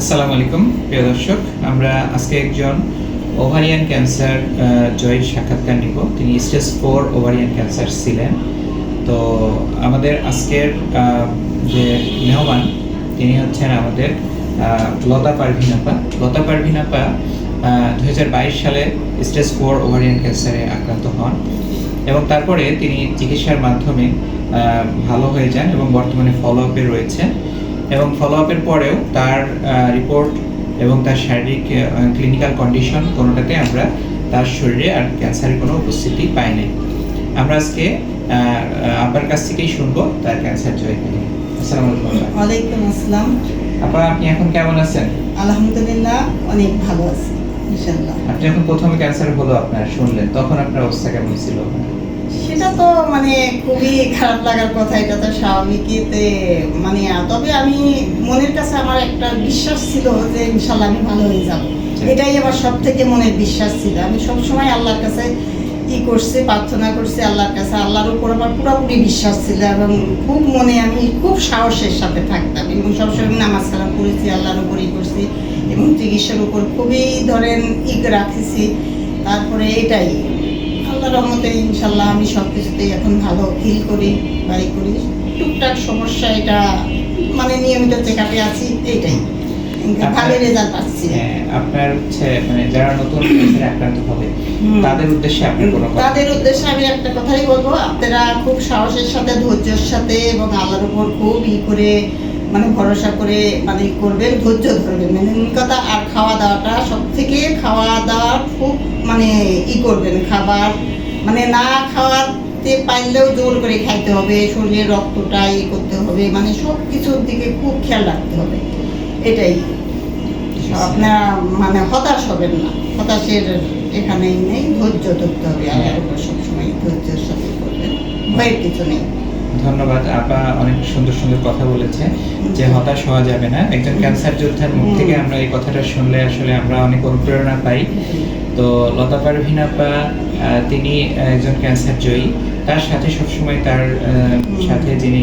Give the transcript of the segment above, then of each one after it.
আসসালামু আলাইকুম প্রিয় দর্শক, আমরা আজকে একজন ওভারিয়ান ক্যান্সার জয়ের সাক্ষাৎকার নিব। তিনি স্টেজ 4 ওভারিয়ান ক্যান্সার ছিলেন। তো আমাদের আজকের যে মেহমান তিনি হচ্ছেন আমাদের লতা পারভিন আপা। লতা পারভিন আপা 2022 সালে স্টেজ 4 ওভারিয়ান ক্যান্সারে আক্রান্ত হন এবং তারপরে তিনি চিকিৎসার মাধ্যমে ভালো হয়ে যান এবং বর্তমানে ফলো আপে রয়েছেন। এবং ফলো আপের পরেও তার রিপোর্ট এবং তার শারীরিক ক্লিনিক্যাল কন্ডিশন কোনোটাতে আমরা তার শরীরে আর ক্যান্সারের কোনো উপস্থিতি পাই নাই। আমরা আজকে আপনার কাছ থেকেই শুনবো তার ক্যান্সার জয় নিয়ে। আসসালামু আলাইকুম। ওয়ালাইকুম আসসালাম। আপা, আপনি এখন কেমন আছেন? আলহামদুলিল্লাহ, অনেক ভালো আছি ইনশাআল্লাহ। আপনি যখন প্রথমে ক্যান্সার হলো আপনার শুনলেন, তখন আপনার অবস্থা কেমন ছিল? সেটা তো খুবই খারাপ লাগার কথা, এটা তো স্বাভাবিকই। তবে আমি মনের কাছে আমার একটা বিশ্বাস ছিল যে ইনশাআল্লাহ আমি ভালো হয়ে যাব। এটাই আমার সব থেকে মনের বিশ্বাস ছিল। আমি সবসময় আল্লাহর কাছে করছি, প্রার্থনা করছি আল্লাহর কাছে। আল্লাহর উপর আমার পুরোপুরি বিশ্বাস ছিল এবং আমি খুব সাহসের সাথে থাকতাম এবং সবসময় নামাজ কালাম করেছি, আল্লাহর উপরই করছি এবং চিকিৎসার উপর খুবই রাখেছি। তারপরে এটাই আল্লাহর রহমতে ইনশাল্লাহ আমি সব কিছুতেই এখন ভালো ফিল করি, করি। টুকটাক সমস্যা এটা নিয়মিত চেক আপে আছি, এইটাই ভালো রেজাল্ট পাচ্ছি। আপনার যারা নতুন ক্যান্সারে আক্রান্ত হবে তাদের উদ্দেশ্যে আমি একটা কথাই বলবো, আপনারা খুব সাহসের সাথে, ধৈর্যের সাথে এবং আল্লাহর উপর খুব করে ভরসা করে করবেন, ধৈর্য ধরবেন। কথা আর খাওয়া দাওয়াটা সব থেকে, খাওয়া দাওয়া খুব করবেন। খাবার না খাওয়াতে পারলেও জোর করে খাইতে হবে, শরীরের রক্তটা করতে হবে, সব কিছুর দিকে খুব খেয়াল রাখতে হবে। এটাই আপনার হতাশ হবেন না, হতাশের এখানেই নেই, ধৈর্য ধরতে হবে। আল্লাহর উপর সবসময় ধৈর্যের সাথে করবেন, ভয়ের কিছু নেই। ধন্যবাদ আপা, অনেক সুন্দর সুন্দর কথা বলেছে যে হতাশ হওয়া যাবে না। একজন ক্যান্সার যোদ্ধার মুখ থেকে আমরা এই কথাটা শুনলে আসলে আমরা অনেক অনুপ্রেরণা পাই। তো লতা পারভিন আপা তিনি একজন ক্যান্সার জয়ী, তার সাথে সবসময় তার সাথে যিনি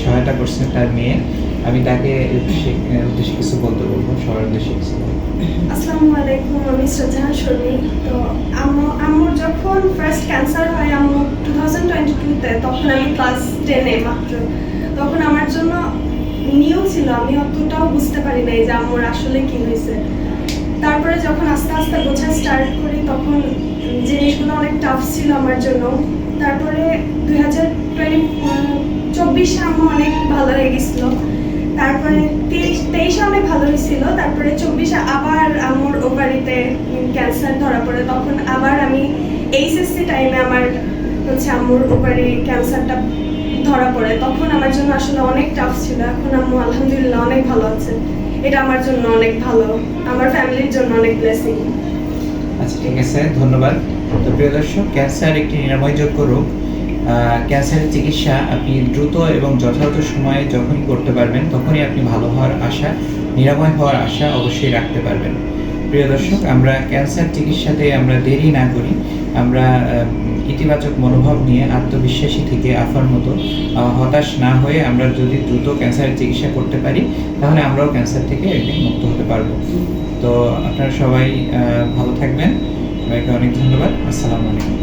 সহায়তা করছেন তার মেয়ে। আমি তাকে উদ্দেশ্যে কিছু বলতে বলবো, সবার উদ্দেশ্যে কিছু বলবো। আসসালামু আলাইকুম, আমি শ্রদ্ধা শর্মী। তো আম্মুর যখন ফার্স্ট ক্যান্সার হয় আম্মু 2022-তে, তখন আমি ক্লাস 10-এ মাত্র। তখন আমার জন্য নিউ ছিল, আমি অতটাও বুঝতে পারি নাই যে আম্মুর আসলে কি হয়েছে। তারপরে যখন আস্তে আস্তে বোঝা স্টার্ট করি তখন জিনিসগুলো অনেক টাফ ছিল আমার জন্য। তারপরে 2024-এ আম্মু অনেক ভালো হয়ে গেছিল। তারপরে 23-এ অনেক ভালো হয়েছিল। তারপরে 24-এ আবার আমার ওভারিতে ক্যান্সার ধরা পড়ে। তখন আবার আমি এইচএসসি টাইমে আমার আম্মুর ওভারি ক্যান্সারটা ধরা পড়ে। তখন আমার জন্য আসলে অনেক টাফ ছিল। এখন আম্মু আলহামদুলিল্লাহ অনেক ভালো আছে। এটা আমার জন্য অনেক ভালো, আমার ফ্যামিলির জন্য অনেক ব্লেসিং। আচ্ছা, ঠিক আছে, ধন্যবাদ। তো প্রিয় দর্শক, ক্যান্সার একটি নিরাময়যোগ্য রোগ। ক্যান্সারের চিকিৎসা আপনি দ্রুত এবং যথাযথ সময়ে যখনই করতে পারবেন তখনই আপনি ভালো হওয়ার আশা, নিরাময় হওয়ার আশা অবশ্যই রাখতে পারবেন। প্রিয় দর্শক, আমরা ক্যান্সার চিকিৎসাতে আমরা দেরি না করি, আমরা ইতিবাচক মনোভাব নিয়ে আত্মবিশ্বাসী থেকে আফার মতো হতাশ না হয়ে আমরা যদি দ্রুত ক্যান্সারের চিকিৎসা করতে পারি তাহলে আমরাও ক্যান্সার থেকে একদিন মুক্ত হতে পারবো। তো আপনারা সবাই ভালো থাকবেন। সবাইকে অনেক ধন্যবাদ। আসসালামু আলাইকুম।